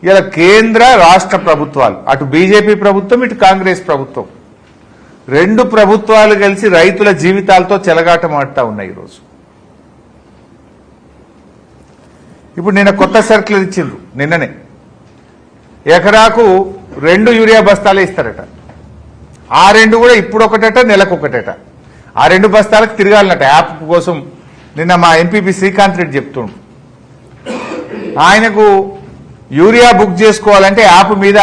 ఇలా కేంద్ర రాష్ట్ర ప్రభుత్వాలు, అటు బీజేపీ ప్రభుత్వం ఇటు కాంగ్రెస్ ప్రభుత్వం, రెండు ప్రభుత్వాలు కలిసి రైతుల జీవితాలతో చెలగాటమాడుతూ ఉన్నాయి ఈరోజు. ఇప్పుడు నిన్న కొత్త సర్కులర్ ఇచ్చిండ్రు, నిన్ననే ఎకరాకు 2 యూరియా బస్తాలే ఇస్తారట. ఆ 2 కూడా ఇప్పుడు ఒకటట, నెలకొకటట. ఆ 2 బస్తాలకు తిరగాలన్నట యాప్ కోసం. నిన్న మా ఎంపీపీ శ్రీకాంత్ రెడ్డి చెప్తుండు, ఆయనకు యూరియా బుక్ చేసుకోవాలంటే యాప్ మీద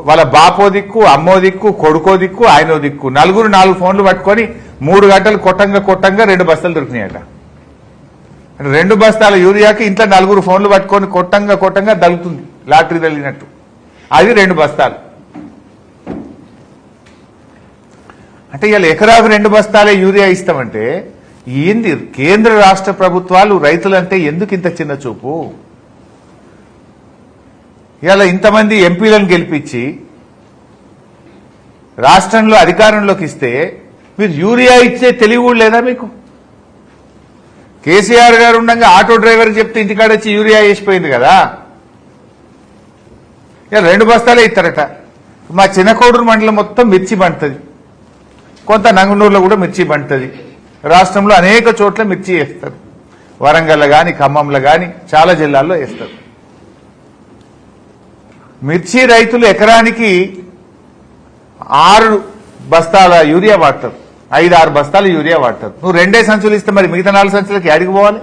వాళ్ళ బాపో దిక్కు, అమ్మో దిక్కు, కొడుకో దిక్కు, ఆయనో దిక్కు, నలుగురు 4 ఫోన్లు పట్టుకొని 3 గంటలు కొట్టంగా 2 బస్తాలు దొరికినాయట. 2 బస్తాల యూరియాకి ఇంట్లో 4 ఫోన్లు పట్టుకొని కొట్టంగా దలుతుంది, లాటరీ తగిలినట్టు. అది 2 బస్తాలు. అంటే ఇవాళ ఎకరాకు 2 బస్తాలే యూరియా ఇస్తామంటే ఏంది? కేంద్ర రాష్ట్ర ప్రభుత్వాలు రైతులంటే ఎందుకు ఇంత చిన్న చూపు? ఇవాళ ఇంతమంది ఎంపీలను గెలిపించి రాష్ట్రంలో అధికారంలోకి ఇస్తే మీరు యూరియా ఇచ్చే తెలివి కూడా లేదా మీకు? కేసీఆర్ గారు ఉండగా ఆటో డ్రైవర్ చెప్తే ఇంటికాడ వచ్చి యూరియా వేసిపోయింది కదా. ఇక 2 బస్తాలే ఇస్తారట. మా చిన్నకోడూరు మండలం మొత్తం మిర్చి పండుతుంది, కొంత నంగనూరులో కూడా మిర్చి పండుతుంది. రాష్ట్రంలో అనేక చోట్ల మిర్చి వేస్తారు, వరంగల్లో కానీ ఖమ్మంలో కానీ చాలా జిల్లాల్లో వేస్తారు. మిర్చి రైతులు ఎకరానికి 6 బస్తాల యూరియా వాడతారు, 5-6 బస్తాలు యూరియా వాడతారు. నువ్వు 2 సంచులు ఇస్తే మరి మిగతా 4 సంచులకి అడిగి పోవాలి.